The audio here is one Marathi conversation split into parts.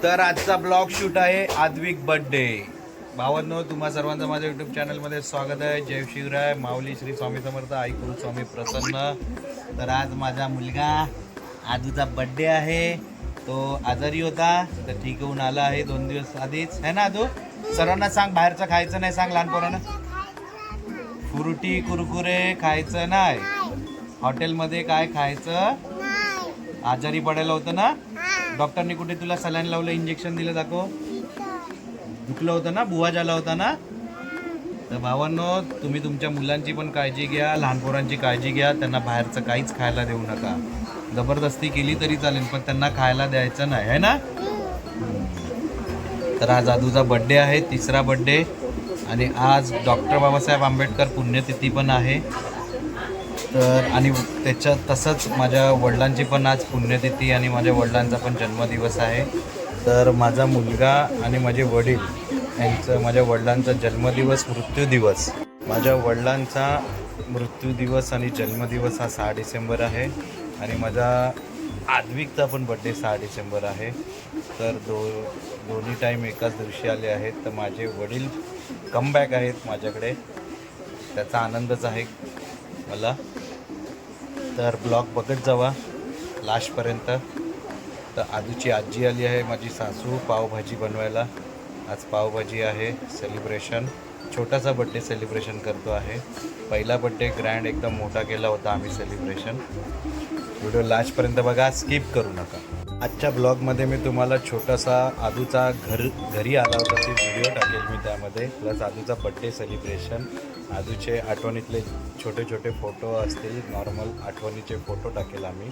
तर आजचा ब्लॉग शूट आहे आद्विक बर्थडे. भावांनो, तुम्हा सर्वांचं माझ्या युट्यूब चॅनलमध्ये स्वागत आहे. जय शिवराय, माऊली श्री स्वामी समर्थ, आई कुल स्वामी प्रसन्न. तर आज माझा मुलगा आदूचा बर्थडे आहे. तो आजारी होता तर ठीक होऊन आला आहे 2 दिवस आधीच, है ना आदू? सर्वांना सांग बाहेरचं खायचं नाही, सांग लहान पोरांना. फ्रुटी कुरकुरे खायचं नाही, हॉटेलमध्ये काय खायचं. आजारी पडायला होतं ना, डॉक्टरने कुठे तुला सलाईन लावलं, इंजेक्शन दिलं, दाखव. दुखलं होतं ना, बुवा झाला होता ना. तर भावांनो, तुम्ही तुमच्या मुलांची पण काळजी घ्या, लहान पोरांची काळजी घ्या. त्यांना बाहेरचं काहीच खायला देऊ नका. जबरदस्ती केली तरी चालेल, पण त्यांना खायला द्यायचं नाही, है ना. तर आज आदूचा बड्डे आहे, 3रा बड्डे. आणि आज डॉक्टर बाबासाहेब आंबेडकर पुण्यतिथी पण आहे. तर आणि त्याच्यात तसंच माझ्या वडिलांची पण आज पुण्यतिथी आणि माझ्या वडिलांचा पण जन्मदिवस आहे. तर माझा मुलगा आणि माझे वडील यांचं, माझ्या वडिलांचा जन्मदिवस, मृत्यूदिवस, माझ्या वडिलांचा मृत्यूदिवस आणि जन्मदिवस हा 6 डिसेंबर आहे. आणि माझा आद्विकचा पण बड्डे 6 डिसेंबर आहे. तर दोन्ही टाईम एकाच दिवशी आले आहेत. तर माझे वडील कमबॅक आहेत माझ्याकडे, त्याचा आनंदच आहे मला. तर ब्लॉग बघत जावा लास्टपर्यंत. तर आदूची आजी आली आहे, माझी सासू, पावभाजी बनवायला. आज पावभाजी आहे, सेलिब्रेशन, छोटासा बड्डे सेलिब्रेशन करतो आहे. पहिला बड्डे ग्रँड एकदम मोठा केला होता आम्ही सेलिब्रेशन. व्हिडिओ लास्टपर्यंत बघा, स्किप करू नका. आजच्या ब्लॉगमध्ये मी तुम्हाला छोटासा आदूचा घरी आला होता ती व्हिडिओ टाकेल मी त्यामध्ये, प्लस आदूचा बड्डे सेलिब्रेशन, आदूचे आठवणीतले छोटे छोटे फोटो असतील, नॉर्मल आठवणीचे फोटो टाकेल आम्ही.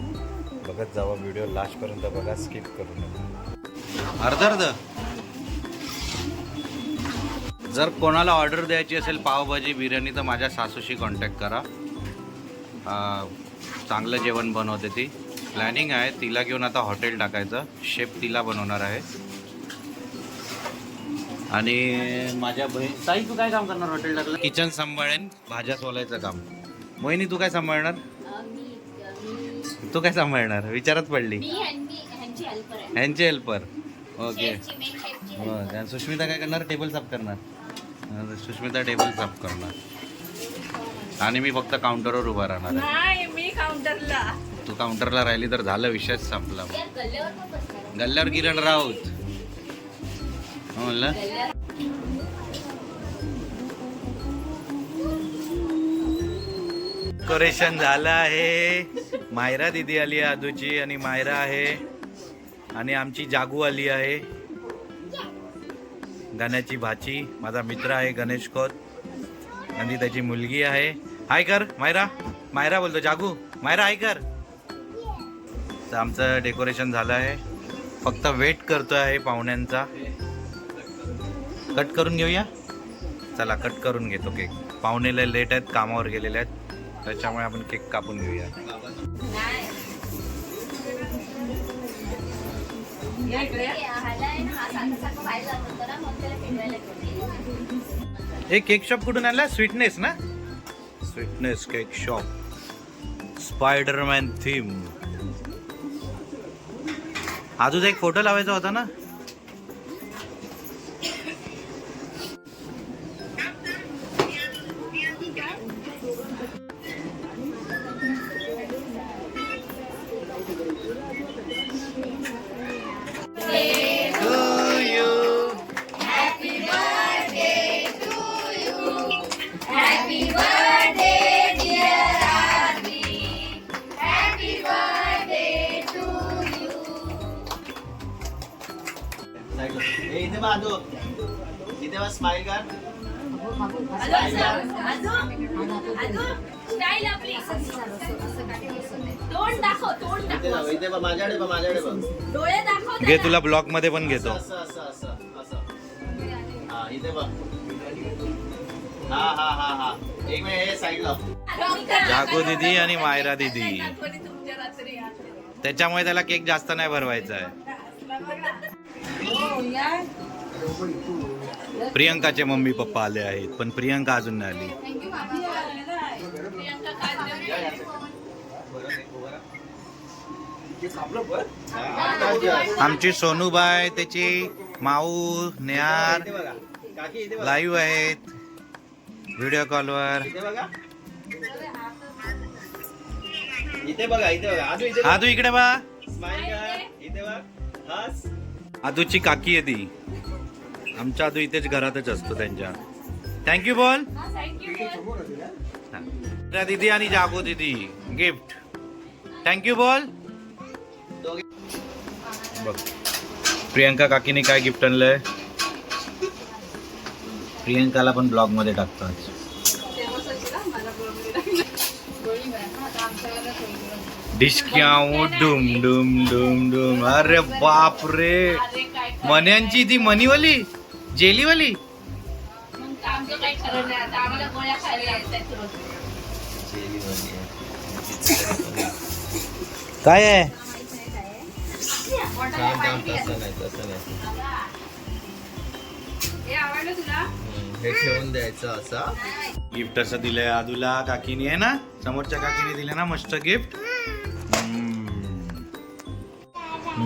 बघत जावा व्हिडिओ लास्टपर्यंत बघा, स्किप करू नका. अर्ध जर कोणाला ऑर्डर द्यायची असेल पावभाजी, बिर्याणी, तर माझ्या सासूशी कॉन्टॅक्ट करा. चांगलं जेवण बनवते ती. प्लॅनिंग आहे तिला घेऊन आता हॉटेल टाकायचं, शेफ तिला बनवणार आहे. आणि माझ्या बहीण ताई, तू काय काम करणार हॉटेल टाकलं? किचन सांभाळेन, भाज्या सोलायचं काम. मोहिनी, तू काय सांभाळणार? तू काय सांभाळणार? विचारत पडली. ह्यांचे हेल्पर. ओके. सुष्मिता काय करणार? टेबल साफ करणार. सुष्मिता टेबल साफ करणार आणि मी फक्त काउंटरवर उभा राहणार. नाही, मी काउंटरला. तू काउंटरला राहिली तर झालं, विषयच संपला. गल्ल्यावर किरण राऊत म्हणलं. डेकोरेशन झालं आहे. मायरा दिदी आली आहे आदूची, आणि मायरा आहे, आणि आमची जागू आली आहे, गाण्याची भाची. माझा मित्र आहे गणेश खोत, आणि त्याची मुलगी आहे. हाय कर मायरा. मायरा बोलतो, जागू मायरा हाय कर. तर आमचं डेकोरेशन झालं आहे, फक्त वेट करतो आहे पाहुण्यांचा. कट करून घेऊया, चला कट करून घेतो केक. पाहुणेला लेट आहेत, कामावर गेलेले आहेत, त्याच्यामुळे आपण केक कापून घेऊया. हे केक शॉप कुठून आणला? स्वीटनेस ना? Sweetness cake shop, Spiderman theme. अजून एक फोटो लावायचा होता ना. इथे स्माइल कर. घे, तुला ब्लॉक मध्ये पण घेतो. जागो दीदी आणि मायरा दीदी, त्याच्यामुळे त्याला केक जास्त नाही भरवायचा आहे. प्रियंकाचे मम्मी पप्पा आले आहेत, पण प्रियंका अजून नाही आली. आमची सोनूबाई त्याची माऊ नेहार लाईव्ह आहेत व्हिडिओ कॉलवर. इथे बघा आदू इकडे बा. इथे बघा. आदूची काकी आहे ती. आमचा आदू इथेच घरातच असतो त्यांच्या. थँक्यू बोल दीदी आणि जागो दीदी गिफ्ट. थँक्यू बोल. बघ प्रियंका काकीने काय गिफ्ट आणलंय. प्रियंकाला पण ब्लॉग मध्ये टाकतात. डिस्क्याऊ डुम डुम डुम डुम. अरे बाप रे मण्यांची ती मनीवाली जेलीवाली. आमचं काही खरं नाही आता आम्हाला गोळ्या खायला लागतात रोज. काय आहे. हे आवडलं तुला. हे ठेवून द्यायचं असा. गिफ्ट असं दिलंय आदूला काकीने आहे ना. समोरच्या काकीने दिलं ना मस्त गिफ्ट.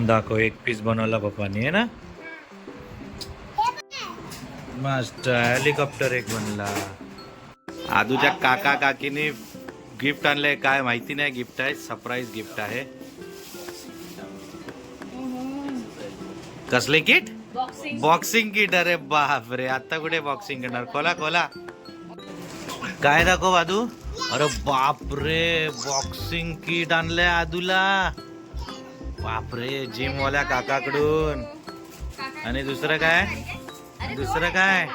दाखव एक पीस बनवला पप्पानी आहे ना. मस्त हेलिकॉप्टर एक बनला. आदूच्या काका काकीने गिफ्ट आणलंय काय माहिती नाही. गिफ्ट आहे सरप्राईज गिफ्ट आहे. कसले किट. बॉक्सिंग. Boxing kit. अरे बाप रे आता कुठे बॉक्सिंग करणार. खोला खोला काय दाखव आदू. अरे बाप रे बॉक्सिंग किट आणलंय आदूला. बाप रे जिम वाल्या काकाकडून. आणि दुसरं काय. दुसरं काय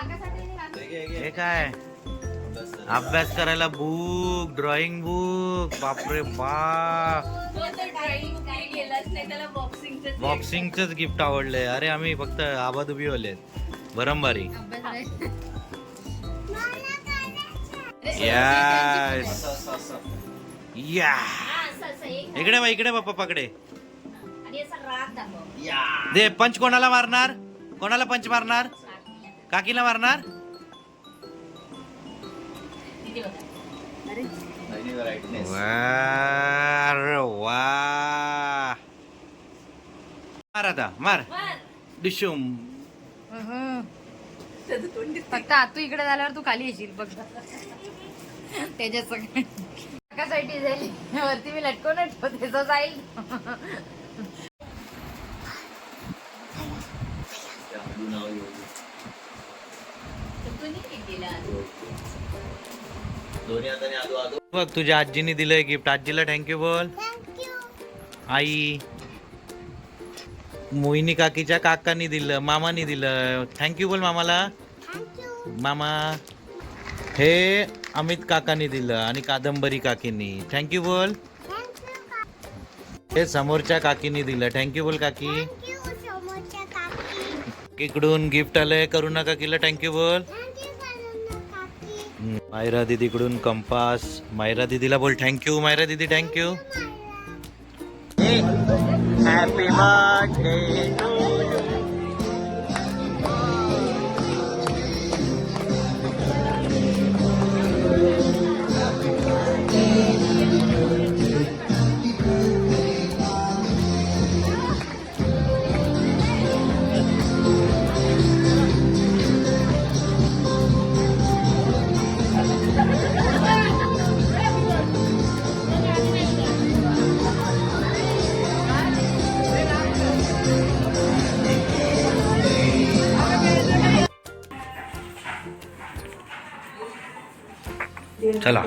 हे काय. अभ्यास करायला बुक ड्रॉइंग बुक. बापरे बाप. बॉक्सिंगच गिफ्ट आवडलंय. अरे आम्ही फक्त आबादुबी वाले भरमबारी. यस या इकडे बा इकडे बा पप्पाकडे दे. पंच कोणाला मारणार. कोणाला पंच मारणार. काकीला मारणार. वा मार आता मार. डिशूम. फक्त तू इकडे झाल्यावर तू खाली येशील बघ. त्याच्या सगळ्यासाठी जाईल वरती मी लटकवून त्याचं जाईल. बघ तुझ्या आजीने दिलंय गिफ्ट. आजीला थँक्यू बोल. आई मोहिनी काकीच्या काकांनी दिलं मामानी दिलं. थँक्यू बोल मामाला. मामा हे अमित काकांनी दिलं आणि कादंबरी काकींनी. थँक्यू बोल. हे समोरच्या काकींनी दिलं. थँक्यू बोल काकी. इकडून गिफ्ट आलंय करुणा काकीला. थँक्यू बोल. मायरा दीदीकडून कंपास. मायरा दीदीला बोल थँक्यू. मायरा दीदी thank you. Happy birthday to you. चला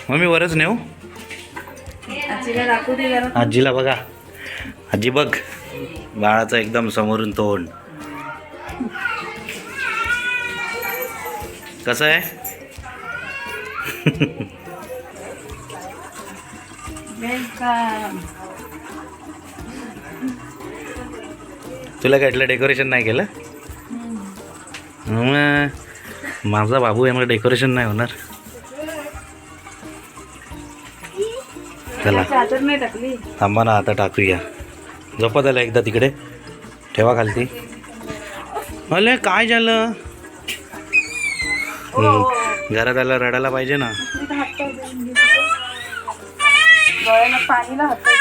मम्मी वरच नेऊ. आजीला बघा. आजी बघ बाळाचं एकदम समोरून तोंड कसं आहे. तुला काय डेकोरेशन नाही केलं. माझा बाबू आहे मला डेकोरेशन नाही होणार. चला थांबा ना आता टाकूया. झोपत आला एकदा तिकडे ठेवा खालती. अले काय झालं. घरात आला रडायला पाहिजे ना. डोळ्याला पाणीला हात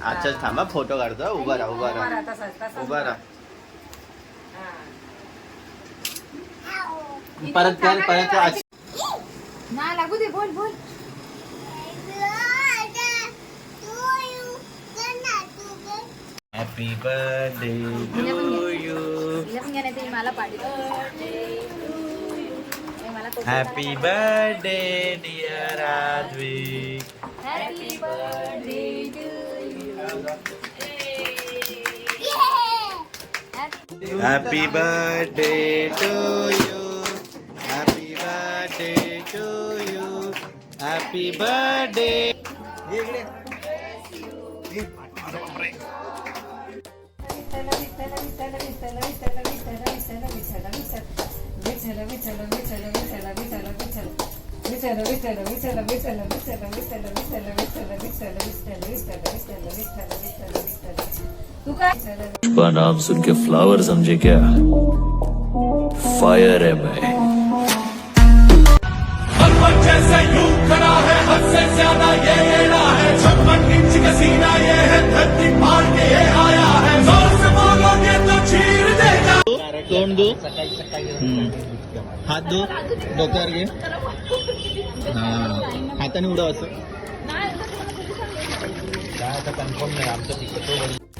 अच्छा थांबा फोटो काढतो उभा राहा उभा राहा परत कर ना लागू दे बोल बोल हॅपी बर्थडे हिला पण टू घे. यू हिला पण घ्या नाही तर मला पाडी happy birthday dear Aadvi happy birthday happy birthday to you happy birthday to you happy birthday तू काय का नाम सुन के फ्लावर समझे क्या फायर है मैं जैसे यूं खड़ा है हद से ज्यादा ये एड़ा है 56 इंच का सीना ये है धरती फाड़ के ये आया है जोर से बोलोगे तो चीर देगा तोंड दो हात दो डोक्यावर घे हा हाताने उडव असं काय आता कन्फर्म नाही आमचं तिकडं